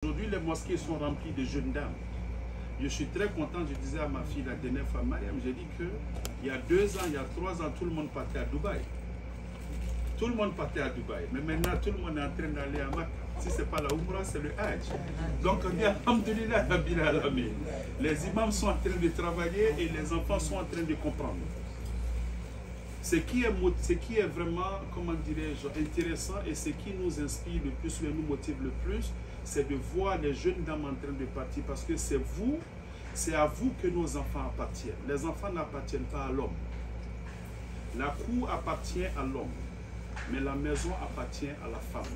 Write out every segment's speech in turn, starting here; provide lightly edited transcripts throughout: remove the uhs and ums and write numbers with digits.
Aujourd'hui, les mosquées sont remplies de jeunes dames. Je suis très content, je disais à ma fille la dernière fois, Mariam, j'ai dit qu'il y a 2 ans, il y a 3 ans, tout le monde partait à Dubaï. Tout le monde partait à Dubaï. Mais maintenant, tout le monde est en train d'aller à Makkah. Si ce n'est pas la Umrah, c'est le Hajj. Donc, on dit Alhamdulillah, Rabbil Alamin. Les imams sont en train de travailler et les enfants sont en train de comprendre. Ce qui est vraiment, comment dirais-je, intéressant et ce qui nous inspire le plus, et nous motive le plus, c'est de voir les jeunes dames en train de partir parce que c'est à vous que nos enfants appartiennent. Les enfants n'appartiennent pas à l'homme. La cour appartient à l'homme, mais la maison appartient à la femme.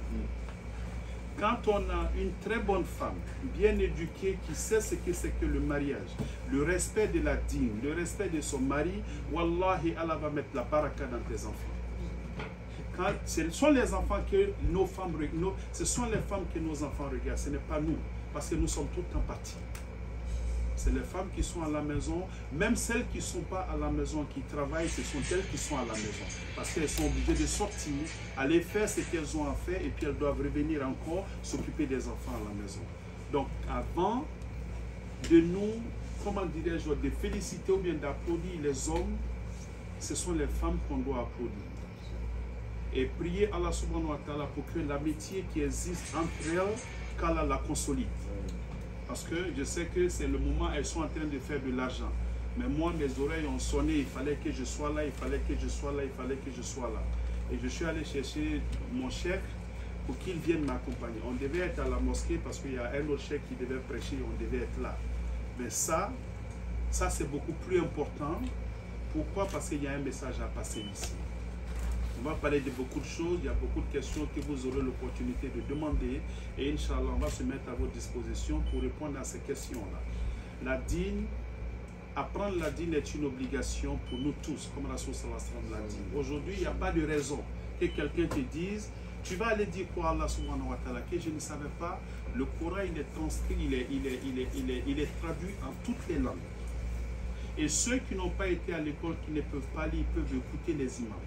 Quand on a une très bonne femme, bien éduquée, qui sait ce que c'est que le mariage, le respect de la dîme, le respect de son mari, Wallahi, Allah va mettre la baraka dans tes enfants. Ce sont les enfants que nos femmes, ce sont les femmes que nos enfants regardent, ce n'est pas nous, parce que nous sommes tout le temps partis. C'est les femmes qui sont à la maison, même celles qui ne sont pas à la maison, qui travaillent, ce sont elles qui sont à la maison. Parce qu'elles sont obligées de sortir, aller faire ce qu'elles ont à faire, et puis elles doivent revenir encore s'occuper des enfants à la maison. Donc avant de nous, comment dirais-je, de féliciter ou bien d'applaudir les hommes, ce sont les femmes qu'on doit applaudir. Et prier Allah subhanahu wa ta'ala pour que l'amitié qui existe entre elles, qu'Allah la consolide. Parce que je sais que c'est le moment où elles sont en train de faire de l'argent. Mais moi, mes oreilles ont sonné, il fallait que je sois là, il fallait que je sois là, il fallait que je sois là. Et je suis allé chercher mon chef pour qu'il vienne m'accompagner. On devait être à la mosquée parce qu'il y a un autre chef qui devait prêcher, on devait être là. Mais ça c'est beaucoup plus important. Pourquoi? Parce qu'il y a un message à passer ici. On va parler de beaucoup de choses, il y a beaucoup de questions que vous aurez l'opportunité de demander et Inch'Allah, on va se mettre à votre disposition pour répondre à ces questions-là. La dîne, apprendre la dîne est une obligation pour nous tous, comme Rasoul sallallahu alayhi wa sallam l'a dit. Aujourd'hui, il n'y a pas de raison que quelqu'un te dise, tu vas aller dire quoi à Allah subhanahu wa ta'ala, que je ne savais pas. Le Coran, il est transcrit, il est traduit en toutes les langues. Et ceux qui n'ont pas été à l'école, qui ne peuvent pas lire, peuvent écouter les imams.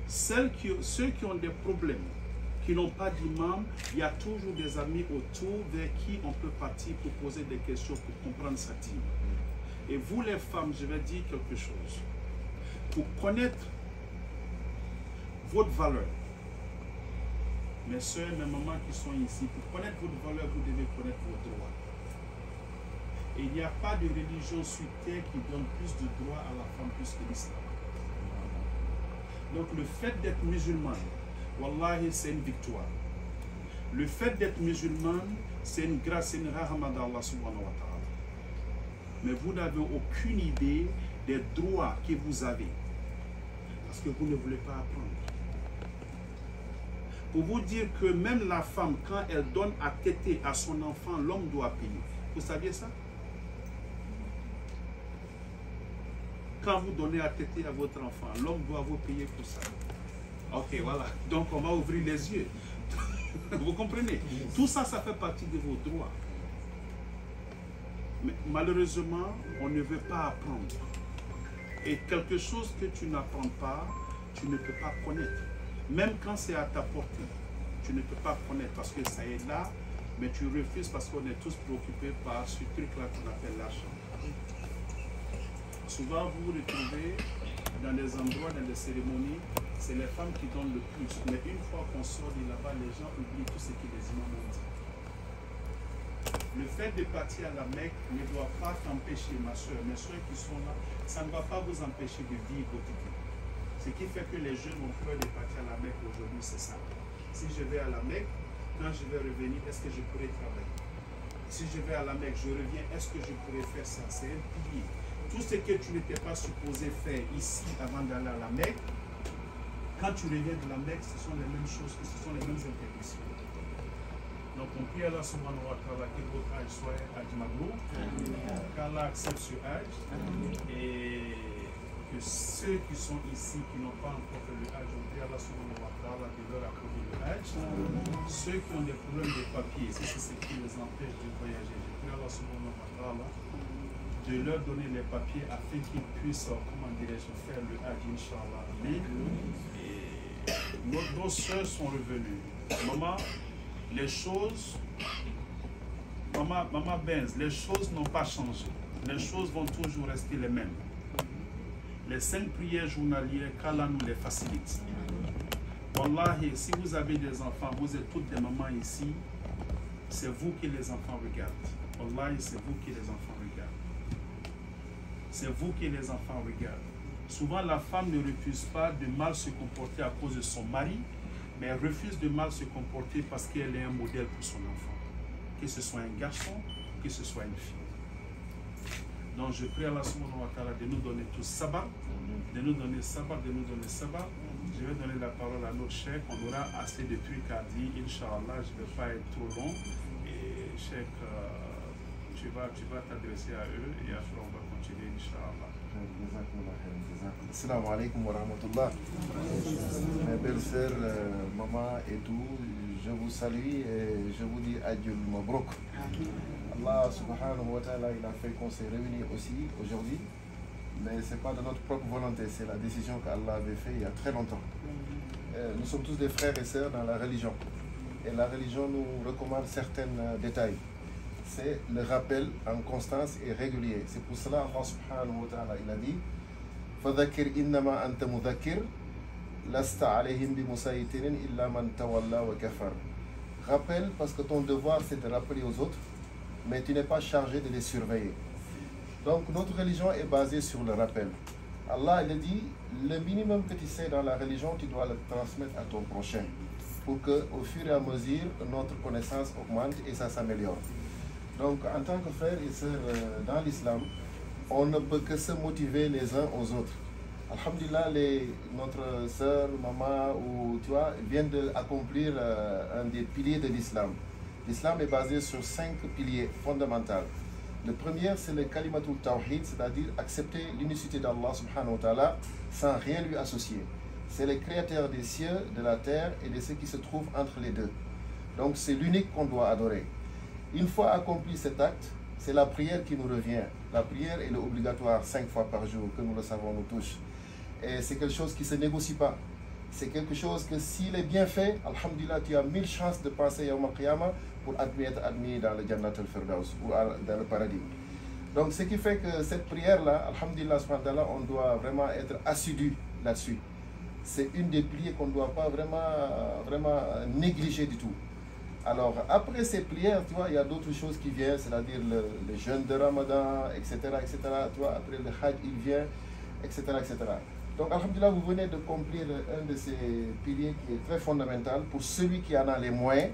Ceux qui ont des problèmes, qui n'ont pas d'imam, il y a toujours des amis autour vers qui on peut partir pour poser des questions, pour comprendre sa dîme. Et vous les femmes, je vais dire quelque chose. Pour connaître votre valeur, mes soeurs, mes mamans qui sont ici, pour connaître votre valeur, vous devez connaître vos droits. Et il n'y a pas de religion sur terre qui donne plus de droits à la femme plus que l'islam. Donc le fait d'être musulmane, wallahi, c'est une victoire. Le fait d'être musulmane, c'est une grâce, c'est une rahma d'Allah subhanahu wa ta'ala. Mais vous n'avez aucune idée des droits que vous avez. Parce que vous ne voulez pas apprendre. Pour vous dire que même la femme, quand elle donne à téter à son enfant, l'homme doit payer. Vous saviez ça? Quand vous donnez à téter à votre enfant, l'homme doit vous payer pour ça. Ok, voilà. Donc on va ouvrir les yeux. Vous comprenez? Tout ça, ça fait partie de vos droits. Mais malheureusement, on ne veut pas apprendre. Et quelque chose que tu n'apprends pas, tu ne peux pas connaître. Même quand c'est à ta portée, tu ne peux pas connaître parce que ça est là, mais tu refuses parce qu'on est tous préoccupés par ce truc-là qu'on appelle l'argent. Souvent, vous vous retrouvez dans des endroits, dans des cérémonies, c'est les femmes qui donnent le plus. Mais une fois qu'on sort de là-bas, les gens oublient tout ce que les imams ont dit. Le fait de partir à la Mecque ne doit pas t'empêcher, ma soeur, mes soeurs qui sont là, ça ne va pas vous empêcher de vivre votre vie. Ce qui fait que les jeunes ont peur de partir à la Mecque aujourd'hui, c'est ça. Si je vais à la Mecque, quand je vais revenir, est-ce que je pourrai travailler? Si je vais à la Mecque, je reviens, est-ce que je pourrais faire ça? C'est un pilier. Tout ce que tu n'étais pas supposé faire ici avant d'aller à la Mecque, quand tu reviens de la Mecque, ce sont les mêmes choses, ce sont les mêmes interdictions. Donc on prie Allah subhanahu wa ta'ala que votre âge soit Hajj Mabrou, qu'Allah accepte ce âge et que ceux qui sont ici, qui n'ont pas encore fait le âge, on prie Allah subhanahu wa ta'ala de leur accorder le âge. Ceux qui ont des problèmes de papier, si c'est ce qui les empêche de voyager, je prie Allah subhanahu wa ta'ala de leur donner les papiers afin qu'ils puissent, comment dirais-je, faire le Hajj, Inch'Allah. Et nos soeurs sont revenues. Maman, les choses Maman Benz, les choses n'ont pas changé. Les choses vont toujours rester les mêmes. Les 5 prières journalières, qu'Allah nous les facilite. Wallahi, si vous avez des enfants, vous êtes toutes des mamans ici, c'est vous qui les enfants regardent. Wallahi, c'est vous qui les enfants regardent. C'est vous qui les enfants regardent. Souvent, la femme ne refuse pas de mal se comporter à cause de son mari, mais elle refuse de mal se comporter parce qu'elle est un modèle pour son enfant. Que ce soit un garçon, que ce soit une fille. Donc je prie à Allah subhanahu wa ta'ala de nous donner tous sabbat, de nous donner sabbat, de nous donner sabbat. Je vais donner la parole à notre cheikh. On aura assez de trucs à dire, Inch'Allah. Je ne vais pas être trop long. Et cheikh, tu vas t'adresser à eux et après on va continuer, Inch'Allah. Assalamu alaikum wa rahmatullah. Mes belles sœurs, maman et tout, je vous salue et je vous dis adieu Mabrouk. Allah subhanahu wa ta'ala, il a fait qu'on s'est réunis aussi aujourd'hui, mais ce n'est pas de notre propre volonté, c'est la décision qu'Allah avait faite il y a très longtemps. Nous sommes tous des frères et sœurs dans la religion, et la religion nous recommande certains détails. C'est le rappel en constance et régulier. C'est pour cela Allah subhanahu wa ta'ala, il a dit فَذَكِّرْ إِنَّمَا أَنْتَ مُذَكِّرْ لَسْتَ عَلَيْهِمْ بِمُسَيْطِرٍ إِلَّا مَنْ تَوَلَّى وَكَفَرَ. Rappelle parce que ton devoir c'est de rappeler aux autres, mais tu n'es pas chargé de les surveiller. Donc notre religion est basée sur le rappel. Allah il a dit, le minimum que tu sais dans la religion, tu dois le transmettre à ton prochain, pour qu'au fur et à mesure, notre connaissance augmente et ça s'améliore. Donc en tant que frères et sœurs dans l'islam, on ne peut que se motiver les uns aux autres. Alhamdulillah, notre sœur, maman, ou tu vois, vient d'accomplir un des piliers de l'islam. L'islam est basé sur 5 piliers fondamentaux. Le premier, c'est le kalimatul tawhid, c'est-à-dire accepter l'unicité d'Allah subhanahu wa ta'ala sans rien lui associer. C'est le créateur des cieux, de la terre et de ce qui se trouve entre les deux. Donc c'est l'unique qu'on doit adorer. Une fois accompli cet acte, c'est la prière qui nous revient. La prière est obligatoire 5 fois par jour, que nous le savons nous tous. Et c'est quelque chose qui ne se négocie pas. C'est quelque chose que s'il est bien fait, alhamdulillah, tu as 1000 chances de passer Yawm al-Qiyamah pour être admis dans le Jannat al-Firdaus ou dans le paradis. Donc ce qui fait que cette prière-là, alhamdulillah, on doit vraiment être assidu là-dessus. C'est une des prières qu'on ne doit pas vraiment négliger du tout. Alors, après ces prières, tu vois, il y a d'autres choses qui viennent, c'est-à-dire le jeûne de Ramadan, etc., etc. Tu vois, après le Hajj, il vient, etc., etc. Donc, alhamdulillah, vous venez de accomplir un de ces piliers qui est très fondamental pour celui qui en a les moyens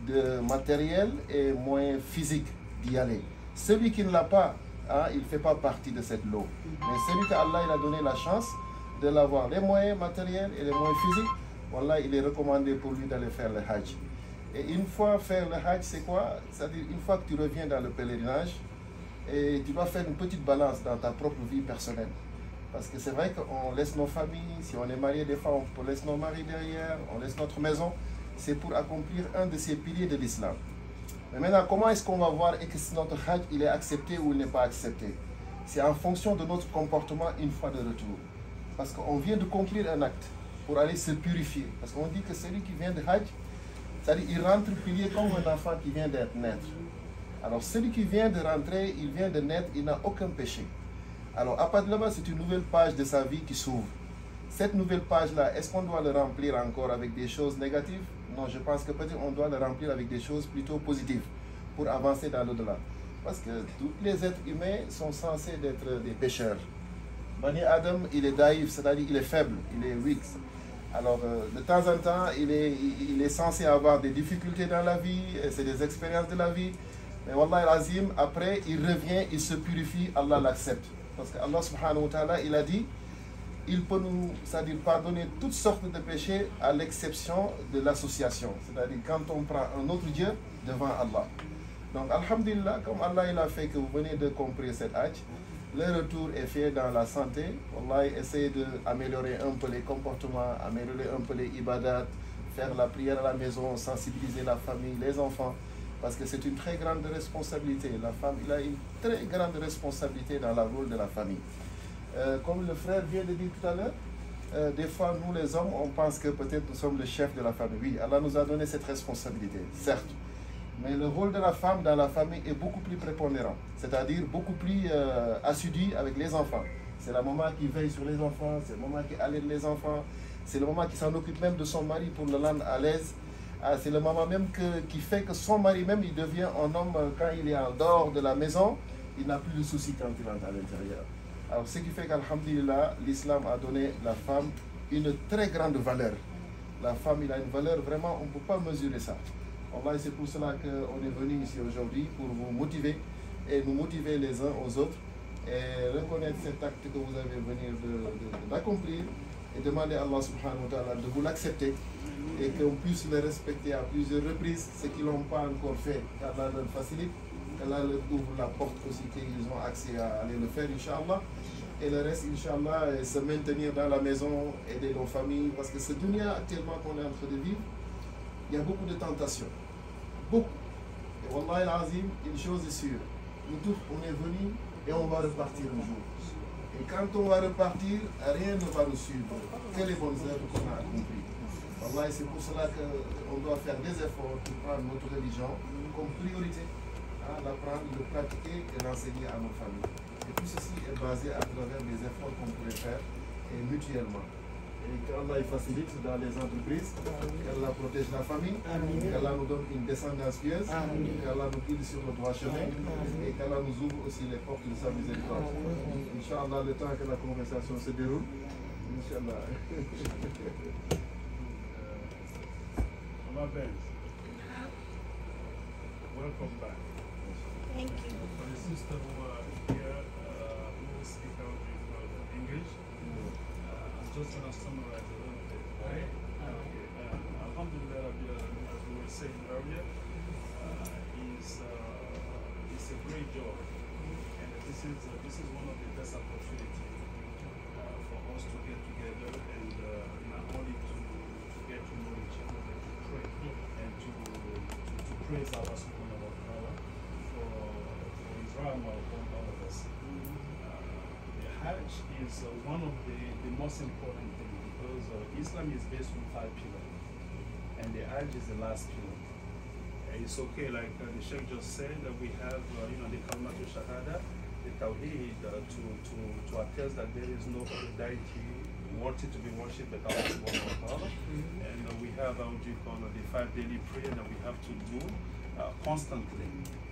de matériel et moyens physiques d'y aller. Celui qui ne l'a pas, hein, il ne fait pas partie de cette lot. Mais celui qu'Allah il a donné la chance de l'avoir, les moyens matériels et les moyens physiques, voilà, il est recommandé pour lui d'aller faire le Hajj. Et une fois faire le Hajj, c'est quoi? C'est-à-dire une fois que tu reviens dans le pèlerinage, et tu dois faire une petite balance dans ta propre vie personnelle. Parce que c'est vrai qu'on laisse nos familles, si on est marié des fois, on laisse nos maris derrière, on laisse notre maison. C'est pour accomplir un de ces piliers de l'islam. Mais maintenant, comment est-ce qu'on va voir et que si notre Hajj il est accepté ou il n'est pas accepté? C'est en fonction de notre comportement une fois de retour. Parce qu'on vient de conclure un acte pour aller se purifier. Parce qu'on dit que celui qui vient de Hajj, c'est-à-dire il rentre pilier comme un enfant qui vient d'être naître. Alors celui qui vient de rentrer, il vient de naître, il n'a aucun péché. Alors à partir de là, c'est une nouvelle page de sa vie qui s'ouvre. Cette nouvelle page-là, est-ce qu'on doit le remplir encore avec des choses négatives? Non, je pense que peut-être on doit le remplir avec des choses plutôt positives pour avancer dans l'au-delà. Parce que tous les êtres humains sont censés être des pécheurs. Bani Adam, il est daïf, c'est-à-dire il est faible, il est weak. Alors, de temps en temps, il est censé avoir des difficultés dans la vie, c'est des expériences de la vie. Mais Wallah al-Azim, après, il revient, il se purifie, Allah l'accepte. Parce que Allah subhanahu wa ta'ala, il a dit, il peut nous, c'est-à-dire pardonner toutes sortes de péchés à l'exception de l'association. C'est-à-dire quand on prend un autre Dieu devant Allah. Donc, alhamdulillah, comme Allah il a fait que vous venez de comprendre cet Hajj, le retour est fait dans la santé. Wallah, essayez d'améliorer un peu les comportements, améliorer un peu les ibadats, faire la prière à la maison, sensibiliser la famille, les enfants. Parce que c'est une très grande responsabilité. La femme, il a une très grande responsabilité dans le rôle de la famille. Comme le frère vient de dire tout à l'heure, des fois, nous les hommes, on pense que peut-être nous sommes le chef de la famille. Oui, Allah nous a donné cette responsabilité, certes. Mais le rôle de la femme dans la famille est beaucoup plus prépondérant, c'est-à-dire beaucoup plus assidu avec les enfants. C'est la maman qui veille sur les enfants, c'est la maman qui allaite les enfants, c'est le maman qui s'en occupe même de son mari pour le rendre à l'aise. C'est le maman même qui fait que son mari même, il devient un homme quand il est en dehors de la maison, il n'a plus de soucis quand il entre à l'intérieur. Alors ce qui fait qu'alhamdulillah, l'islam a donné la femme une très grande valeur. La femme, il a une valeur vraiment, on ne peut pas mesurer ça. C'est pour cela qu'on est venu ici aujourd'hui, pour vous motiver et nous motiver les uns aux autres et reconnaître cet acte que vous avez venu d'accomplir et demander à Allah subhanahu wa ta'ala de vous l'accepter et qu'on puisse le respecter à plusieurs reprises. Ceux qui ne l'ont pas encore fait, qu'Allah leur facilite, qu'Allah leur ouvre la porte aussi, qu'ils ont accès à aller le faire, Inch'Allah. Et le reste, Inch'Allah, se maintenir dans la maison, aider nos familles, parce que ce dunya actuellement qu'on est en train de vivre, il y a beaucoup de tentations. Beaucoup. Et Wallah al-Azim, une chose est sûre. Nous tous, on est venus et on va repartir un jour. Et quand on va repartir, rien ne va nous suivre que les bonnes œuvres qu'on a accomplies. Wallah, c'est pour cela qu'on doit faire des efforts pour prendre notre religion comme priorité, l'apprendre, le pratiquer et l'enseigner à nos familles. Et tout ceci est basé à travers des efforts qu'on pourrait faire et mutuellement. Et qu'Allah facilite dans les entreprises, qu'Allah protège la famille, qu'Allah nous donne une descendance pieuse, qu'Allah nous guide sur le droit chemin et qu'Allah nous ouvre aussi les portes de sa miséricorde. Inch'Allah, le temps que la conversation se déroule, Inch'Allah. Welcome back. Thank you. For the sister who are here, who will speak out in English, I'm just going to summarize a little bit, right? Alhamdulillah, as we were saying earlier, it's a great joy, and this is one of the best opportunities for us to get together and not only to get to know each other, but to pray and to praise Allah subhanahu wa ta'ala for His rahmah upon all of us. The Hajj is one of the most important things because Islam is based on 5 pillars, and the Hajj is the last pillar. It's okay, like the Sheikh just said, that we have the Kalmatul Shahada, the Tawheed, to attest that there is no other deity worthy to be worshipped but Allah subhanahu wa ta'ala. And we have the 5 daily prayer that we have to do constantly.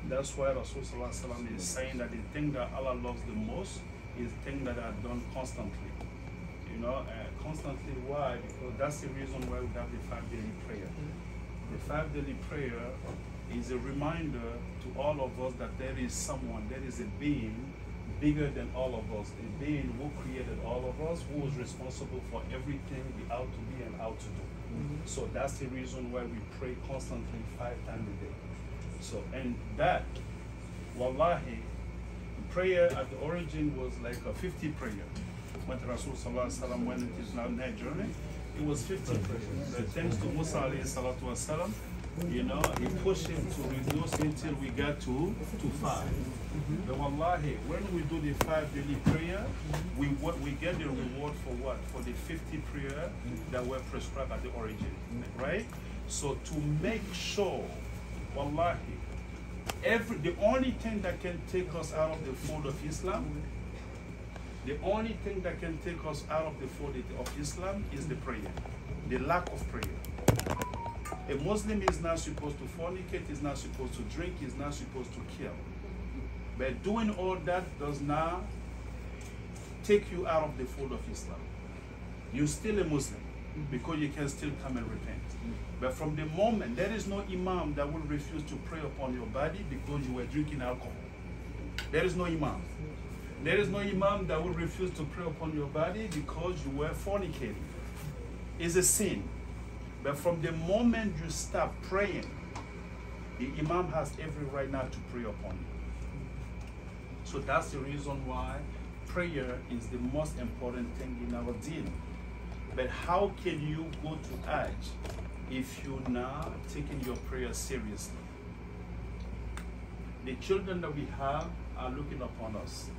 That's why Rasul sallallahu alaihi wasallam is saying that the thing that Allah loves the most is things that are done constantly. Constantly. Why? Because that's the reason why we have the 5 daily prayer. The 5 daily prayer is a reminder to all of us that there is someone, there is a being bigger than all of us, a being who created all of us, who is responsible for everything we ought to be and ought to do. So that's the reason why we pray constantly 5 times a day. So, and that, wallahi, prayer at the origin was like a 50 prayer. When Rasul sallallahu alaihi wasallam went into his journey, it was 50 prayers. But thanks to Musa alayhi salatu wasalam, he pushed him to reduce until we got to 5. But wallahi, when we do the 5 daily prayer, we get the reward for what? For the 50 prayer that were prescribed at the origin, right? So to make sure, wallahi, the only thing that can take us out of the fold of Islam, the only thing that can take us out of the fold of Islam is the prayer, the lack of prayer. A Muslim is not supposed to fornicate, is not supposed to drink, is not supposed to kill. But doing all that does not take you out of the fold of Islam. You're still a Muslim because you can still come and repent. But from the moment, there is no imam that will refuse to pray upon your body because you were drinking alcohol. There is no imam. There is no imam that will refuse to pray upon your body because you were fornicating. It's a sin. But from the moment you stop praying, the imam has every right now to pray upon you. So that's the reason why prayer is the most important thing in our deen. But how can you go to Hajj if you're not taking your prayer seriously? The children that we have are looking upon us.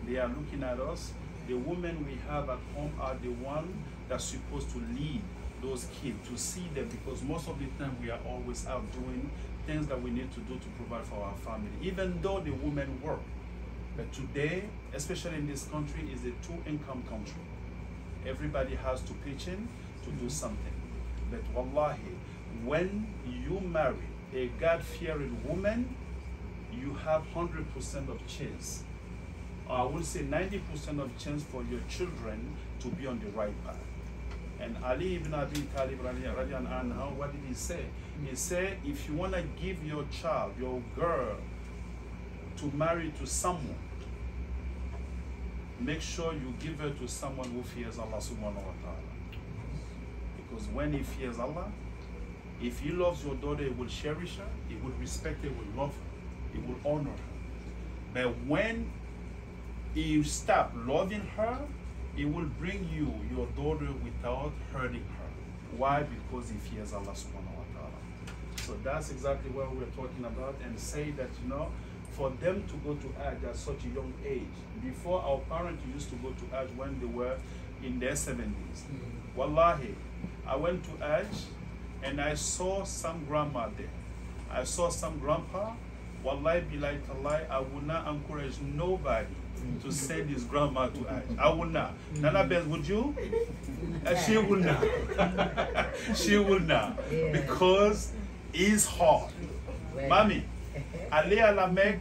They are looking at us. The women we have at home are the ones that's supposed to lead those kids, to see them, because most of the time we are always out doing things that we need to do to provide for our family, even though the women work. But today, especially in this country, is a two-income country. Everybody has to pitch in to do something. But wallahi, when you marry a God-fearing woman, you have 100% of chance. I will say 90% of chance for your children to be on the right path. And Ali ibn Abi Talib, what did he say? He said, if you want to give your child, your girl, to marry to someone, make sure you give her to someone who fears Allah subhanahu wa ta'ala. Because when he fears Allah, if he loves your daughter, he will cherish her, he will respect her, he will love her, he will honor her. But when you stop loving her, he will bring you your daughter without hurting her. Why? Because he fears Allah subhanahu wa ta'ala. So that's exactly what we're talking about, and say that, you know, for them to go to Hajj at such a young age. Before, our parents used to go to Hajj when they were in their 70s. Wallahi, I went to Hajj and I saw some grandma there. I saw some grandpa. Wallahi, billahi tallahi, I would not encourage nobody to send his grandma to Hajj. I would not. Nana Beth, would you? She would not. She would not. Because it's hard. Mommy, aller à la Mecque,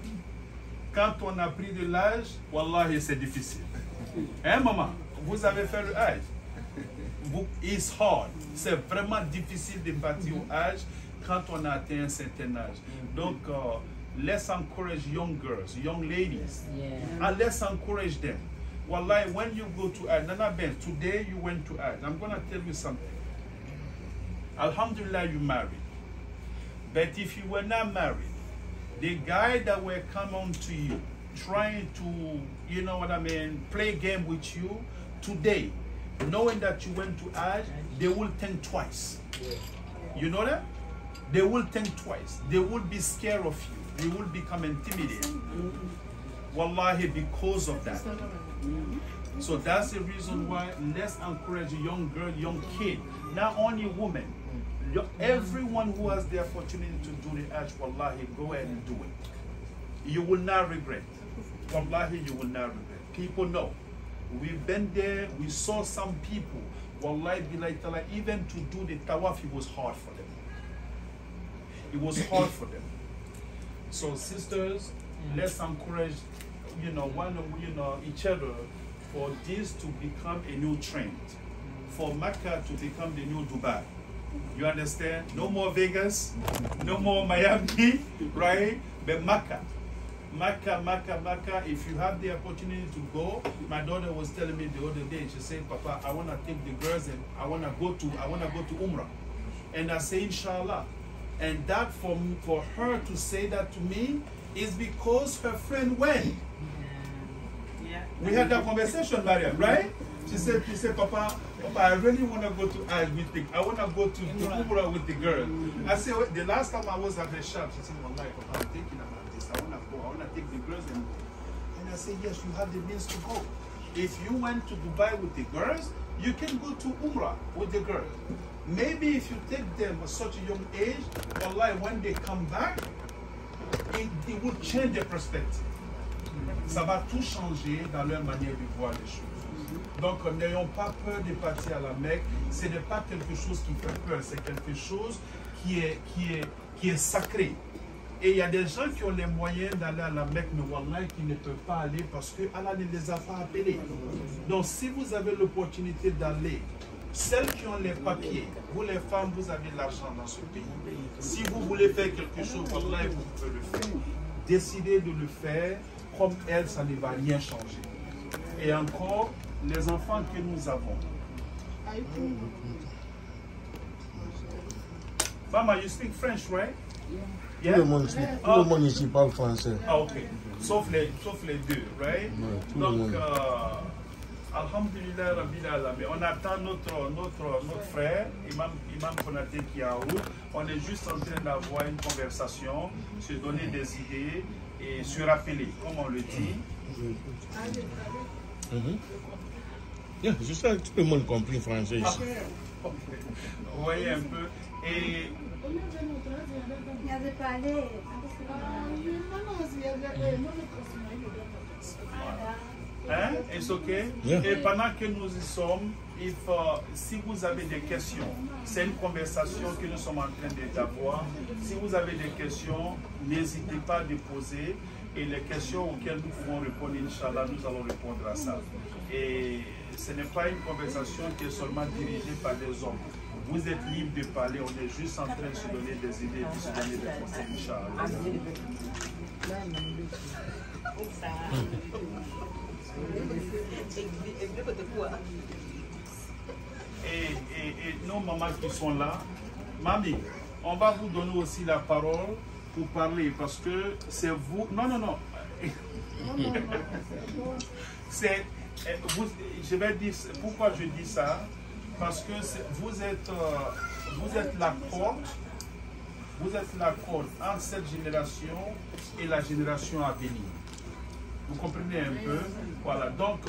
quand on a pris de l'âge, wallahi, c'est difficile. Hein, maman? Vous avez fait le Hajj? It's hard. C'est vraiment difficile de partir au Hajj quand on a atteint un certain âge. Donc, let's encourage young girls, young ladies. And let's encourage them. Wallahi, when you go to Hajj, Nana Ben, today you went to Hajj. I'm going to tell you something. Alhamdulillah, you married. But if you were not married, the guy that will come on to you, trying to, you know what I mean, play game with you, today, knowing that you went to Hajj, they will think twice. You know that? They will think twice. They will be scared of you. They will become intimidated. Wallahi, because of that. So that's the reason why let's encourage a young girl, young kid, not only women. Everyone who has the opportunity to do the Hajj, wallahi, go ahead and do it. You will not regret. Wallahi, you will not regret. People know. We've been there, we saw some people, wallahi, even to do the tawaf, it was hard for them. It was hard for them. So sisters, let's encourage, you know, each other for this to become a new trend. For Mecca to become the new Dubai. You understand? No more Vegas, no more Miami, right? But Mecca. Mecca, if you have the opportunity to go, my daughter was telling me the other day, she said, Papa, I want to take the girls and I want to go to Umrah. And I say, Inshallah. And that for her to say that to me is because her friend went. We had that conversation, Mariam, right? She said, Papa, I really want to go to Hajj with the, I want to go to Umrah with the girl. I said, the last time I was at the shop, she said, Wallahi, Papa, I'm thinking about this. I want to go. I want to take the girls. And I said, yes, you have the means to go. If you went to Dubai with the girls, you can go to Umrah with the girls. Maybe if you take them at such a young age, Wallahi, when they come back, it will change their perspective. Ça va tout changer dans leur manière de voir les choses. Donc, n'ayons pas peur de partir à la Mecque. Ce n'est pas quelque chose qui fait peur, c'est quelque chose qui est sacré. Et il y a des gens qui ont les moyens d'aller à la Mecque, mais Wallah, qui ne peuvent pas aller parce que Allah ne les a pas appelés. Donc, si vous avez l'opportunité d'aller, celles qui ont les papiers, vous les femmes, vous avez l'argent dans ce pays. Si vous voulez faire quelque chose, Wallah, vous pouvez le faire. Décidez de le faire. Comme elle, ça ne va rien changer. Et encore, les enfants que nous avons. Mama, you speak French, right? Yeah. Tout le monde ici parle français. Ah, ok. Sauf les deux, right? Ouais, donc, alhamdulillah, Rabbil Alamin. On attend notre frère, Imam Konaté, qui est en route. On est juste en train d'avoir une conversation, se donner des idées. Et se rappeler, comme on le dit. Yeah, je sais que tout le monde comprend français ici. Vous voyez un peu. Et Il avait parlé. Hein? Est-ce ok? Yeah. Et pendant que nous y sommes, il faut, si vous avez des questions, c'est une conversation que nous sommes en train d'avoir. Si vous avez des questions, n'hésitez pas à les poser. Et les questions auxquelles nous pouvons répondre, Inch'Allah, nous allons répondre à ça. Et ce n'est pas une conversation qui est seulement dirigée par des hommes. Vous êtes libre de parler, on est juste en train de se donner des idées, de se donner des conseils, Inch'Allah. Et nos mamans qui sont là, Mami, on va vous donner aussi la parole pour parler parce que c'est vous. Non. C'est vous, je vais dire pourquoi je dis ça, parce que vous êtes la porte. Vous êtes la corde entre cette génération et la génération à venir. Vous comprenez un peu? Voilà, donc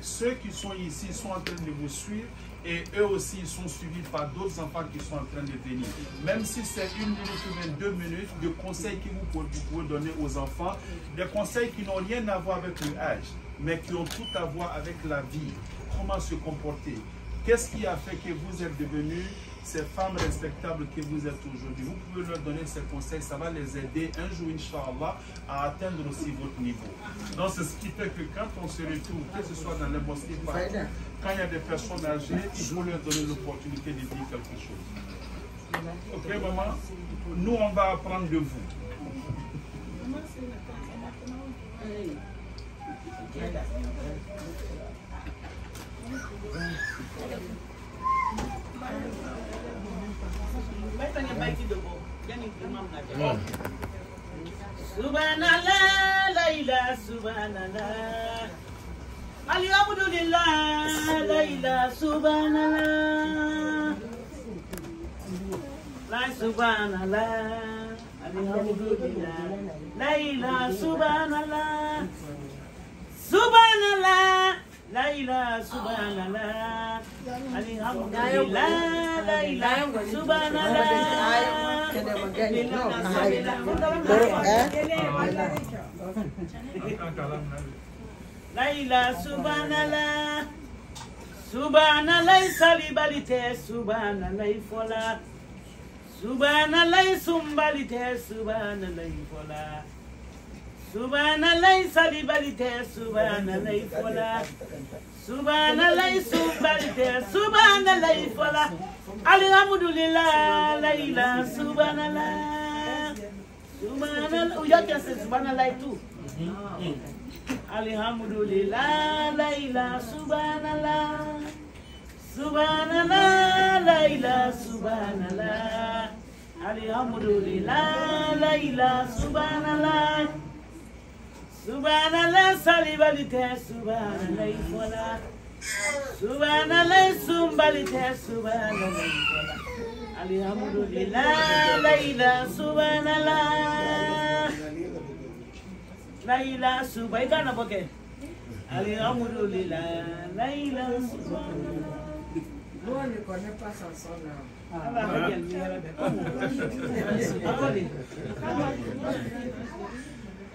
ceux qui sont ici sont en train de vous suivre et eux aussi ils sont suivis par d'autres enfants qui sont en train de venir. Même si c'est 1 minute ou même 2 minutes de conseils que vous pouvez donner aux enfants, des conseils qui n'ont rien à voir avec l'âge, mais qui ont tout à voir avec la vie, comment se comporter. Qu'est-ce qui a fait que vous êtes devenus ces femmes respectables que vous êtes aujourd'hui? Vous pouvez leur donner ces conseils, ça va les aider un jour, Inch'Allah, à atteindre aussi votre niveau. Donc c'est ce qui fait que quand on se retrouve, que ce soit dans les mosquées, quand il y a des personnes âgées, il faut leur donner l'opportunité de dire quelque chose. Ok maman? Nous on va apprendre de vous. Subhanallah, la ilaha subhanallah. Alhamdulillah, la ilaha subhanallah. La subhanallah, alhamdulillah, la ilaha subhanallah. Subhanallah, la ilaha subhanallah. Alhamdulillah, la ilaha subhanallah. La ilaha subhanallah. Subhanallah salibalite, subhanallah fola. Subhanallah sumbalite, subhanallah fola. Subhanallah salibalite, subhanallah fola. Subhanallah sumbalite, subhanallah fola. Alhamdulillah, la ilaha subhanallah. Subhanallah, oh ya que subhanallah too. Alhamdulillah, la ilaha subhanallah. Subhanallah, la ilaha subhanallah. Alhamdulillah, la ilaha subhanallah. Subhanallah, salibalite, subhanallah fola. Subhanallah, sumbalite, subhanallah fola. Alhamdulillah, la ilaha subhanallah. La ilaha subhanallah boke. Alhamdulillah, la ilaha subhanallah. Nous, on ne connaît pas son son là.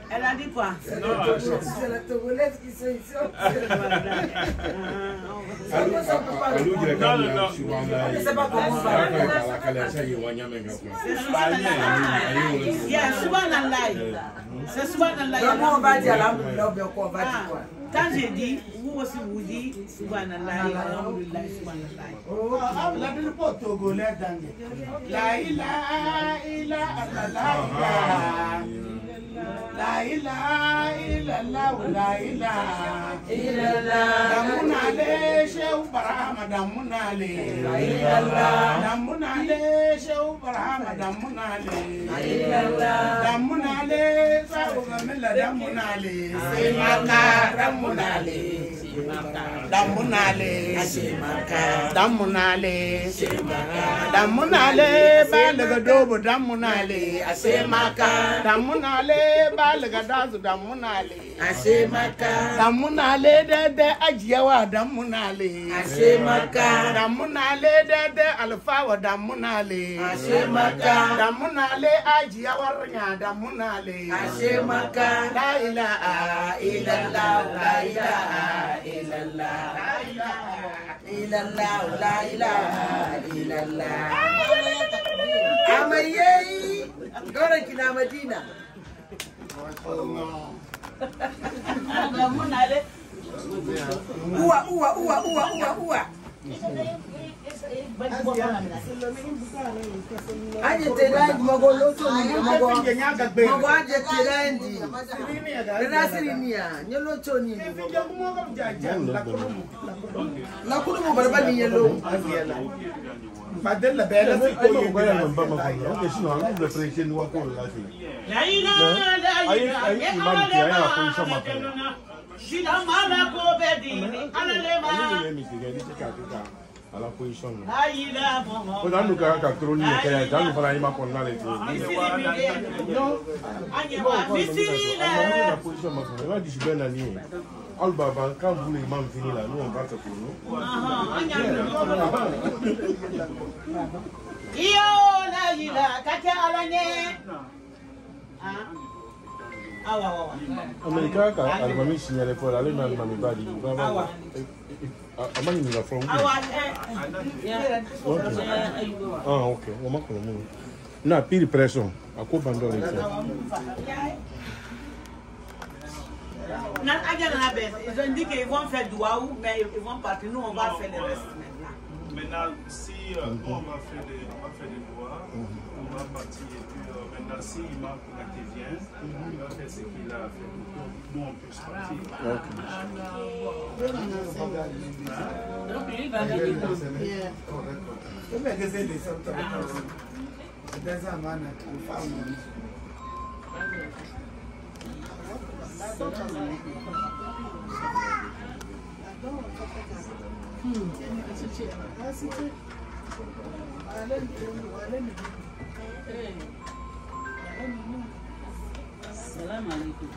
Elle a dit quoi? C'est la Togolaise qui sont ici. C'est subhanallah. Comment on va dire alhamdulillah, on va dire quoi? Quand j'ai dit, vous aussi vous dites subhanallah, alhamdulillah, subhanallah. La Bible togolais dans la ilaha illallah. La ilaha illallah, la ilaha illallah. Damunale Shehu Barama, damunale. La ilaha. Damunale Shehu Barama, damunale. La ilaha. Damunale à la position. Pour dans le cas où nous sommes, dans le palais, nous avons la position. On a dit que l'année, quand vous les membres finissent là, nous on va se pour nous. America ka almami signalé pour aller dans almami badi baba amani ni la from ok on m'a connu na pile pression à quoi bandole non ils ont dit qu'ils vont faire douaou mais ils vont partir nous on va faire le reste maintenant si on va faire des doigts on va partir et puis maintenant si Imam Kounaté vient il va faire ce qu'il a fait nous on peut partir. Donc lui va gagner. Salam alaikum.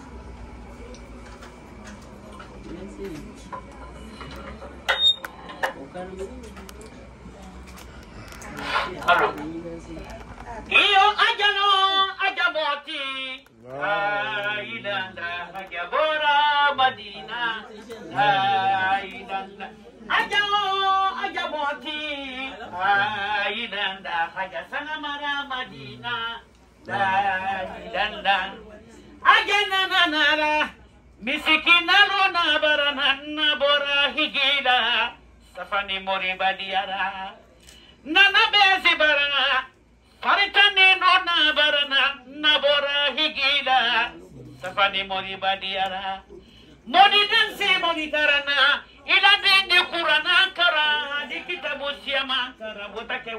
Iyo ajalo ajaboti aidanda ajabora Madina aidanda ajao ajaboti aidanda ajasana mara Madina aidanda ajana nara misikina lona barana bora higila safani mori badiara nana besi barana faritani lona barana nabora higila safani mori badiara mori dansi mori karana ila dindi kurana kara di kitabu siyama kara botake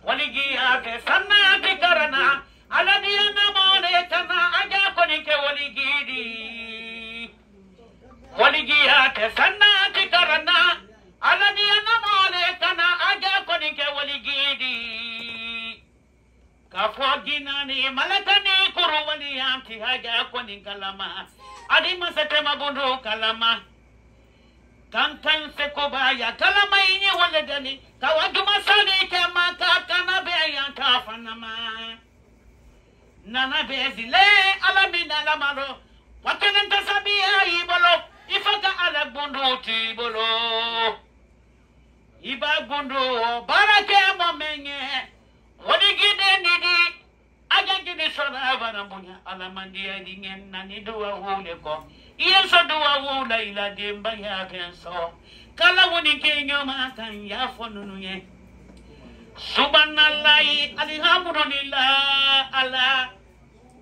waligi ake sanna di karana aladiya namone kana aja konike waligi ake sanna di karana aladiya namone kana aja konike waligidi kafuaginani malakani kuruwali anti haja konin kalama adi masate mabundu kalama kankan sekobaya kalama inye waledani kawajuma sali kema kakana beya kafanama nana bezile alamina lamaro wakenenta sabia ibolo ifaka ala bundu tibolo iba bundu barake momenye wadigide nidi agangide sona barambunya alamandia dingen nani duwa hule ko yeso duwa hula ila demba ya kenso kala woni kenyo makan ya fonunuye subhanallahi alhamdulillah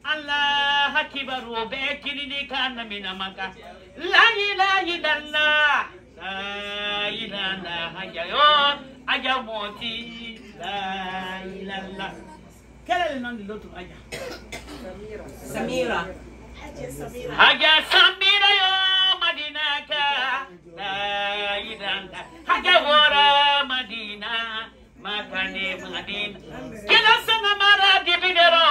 Allah hakibaru be kilini kana minamaka la ilaha illallah la ilaha illallah ajamoti la ilallah. Quel est le nom de l'autre Aja? Samira. Haja Samira yo Madina ka la idanga Haja wora Madina makane Madina kila sana mara dibidero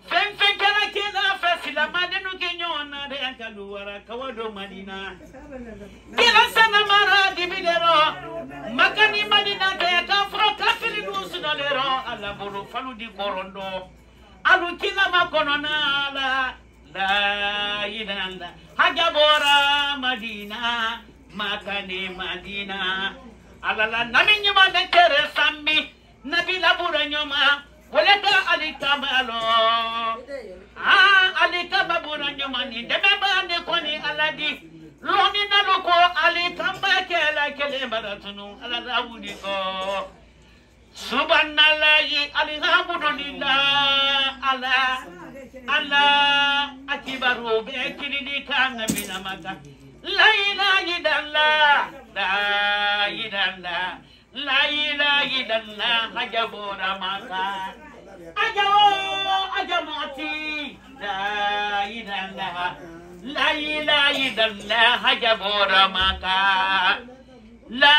fen kala fasila madenu kinyona de ankaluwara kawado Madina kila sana mara dibidero makani Madina ka kafro kafiri nusunalero ala bolo falu di korondo alu kila makonona la ilaha hajabora Madina makane Madina alala nami nyama de tere sammi nabi labura nyoma wala ta alikamalo alikababura nyoma ni demeba ne koni aladi loni naloko alikamba kela kele baratunu alala wudi ko subhanallahi alhamdulillah Allah akibaru be kiridi kan nabina maka la ilaha illallah la ilaha illallah hajabura maka ajamoti la ilaha illallah hajabura maka la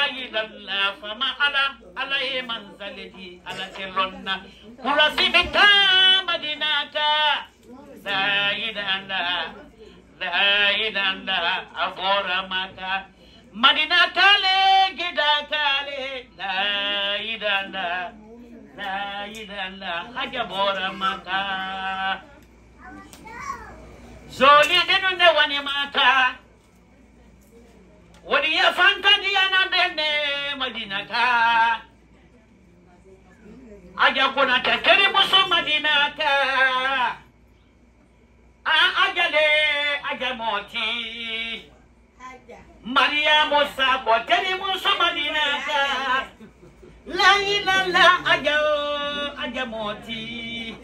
ilaha fama ala manzalati ala kelonna kurasi bika madinaka la ilaha abora maka madinaka le gidakale la ilaha hajabora maka zoli denu ne wani maka wadi ya fankadi anandene madinaka aja kuna takeri muso madinaka ajale ajamoti Maria Musa koteri muso madinaka la ilaha ajamoti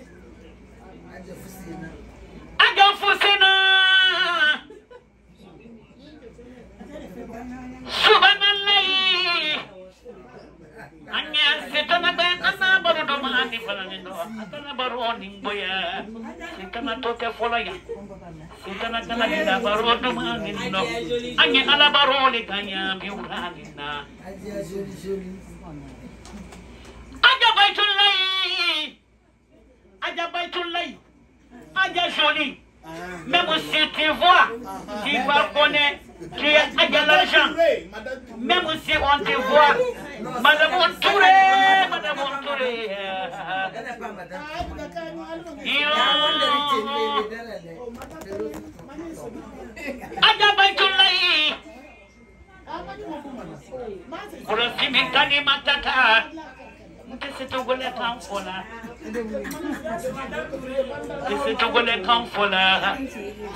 ajafusina subhanallahi anya setana ben ana baru domani falanindo atana baru oning boya setana toke folaya setana kana bila baru domani no anya ala baru le kanya biurana aja baitullahi aja joli même si tu vois tu vas connaître tu es aja l'argent même si on te voit Madame Touré aja baitullahi kurasimi kani matata Kesitogole kamfola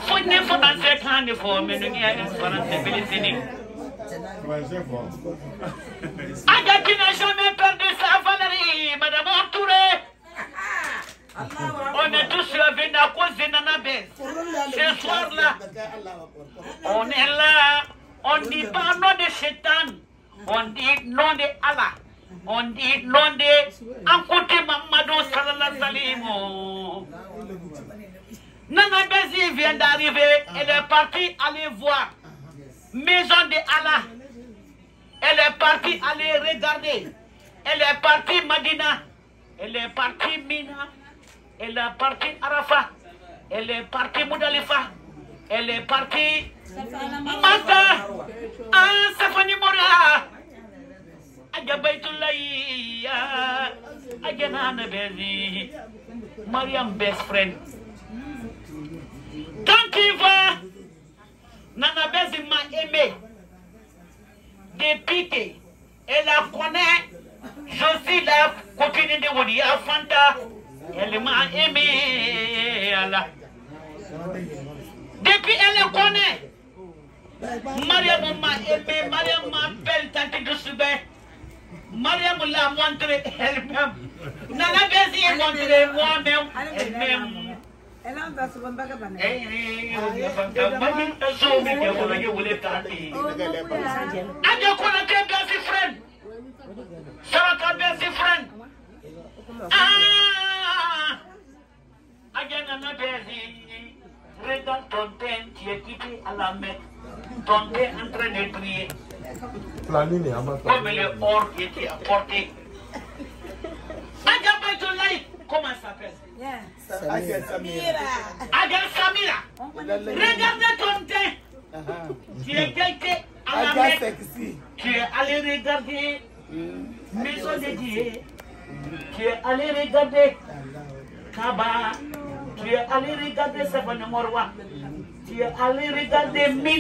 Funny for that second for me to get responsibility. I got to jamais perdu sa Valérie, Madame Touré. On est tous levés à cause de Nanabès. Ce soir-là, on est là, on dit pas nom de Satan, on dit nom de Allah. On dit non de Ankouti Mamadou Sallallahu alayhi wa sallam. Nana Bezi vient d'arriver, elle est partie aller voir Maison de Allah. Elle est partie aller regarder. Elle est partie Madina. Elle est partie Mina. Elle est partie Arafat. Elle est partie Moudalifa. Elle est partie Maka. Safani Mora. Aja baitullahi aja nana bezi Mariam best friend quand tu vas nana bezi m'a aimé depuis que elle la connaît je suis la copine de Wodia Fanta elle m'a aimé Allah depuis elle la connaît Mariam m'a aimé Mariam m'appelle tante de Soubé Mariam l'a montré elle-même. Nana Bezi a montré moi-même elle-même. Elle a un souvent bagabane. friend. Regarde ton père qui est quitté à la Mecque. Ton père en train de prier. Comme le or qui était apporté. Comment ça s'appelle? Agar Samira. Regardez ton teint. Tu es quelqu'un à la Mecque. Tu es allé regarder Maison de Dieu. Tu es allé regarder Kaba. Tu es allé regarder Sefane Morwa. Tu es allé regarder Mina.